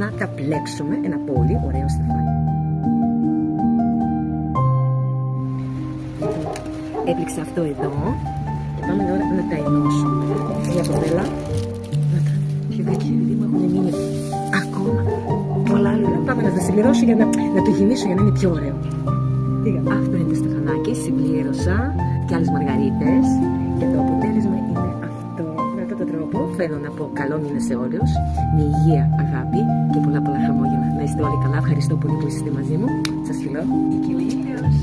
να τα πλέξουμε. Ένα πολύ ωραίο στεφάνι. Έπληξε αυτό εδώ και πάμε τώρα να τα ενώσουμε. Για κοπέλα, πιο κακή μου έχουν μείνει ακόμα πολλά άλλα. Πάμε να τα συμπληρώσω για να το γεμίσω για να είναι πιο ωραίο. Αυτό είναι το στεφανάκι, συμπλήρωσα και άλλες μαργαρίτες και το αποτέλεσμα είναι αυτό. Με αυτόν τον τρόπο θέλω να πω καλό μήνα σε όλους, με υγεία, αγάπη και πολλά χαμόγελα. Να είστε όλοι καλά, ευχαριστώ πολύ που είστε μαζί μου. Σας φιλώ. Και ο ήλιος.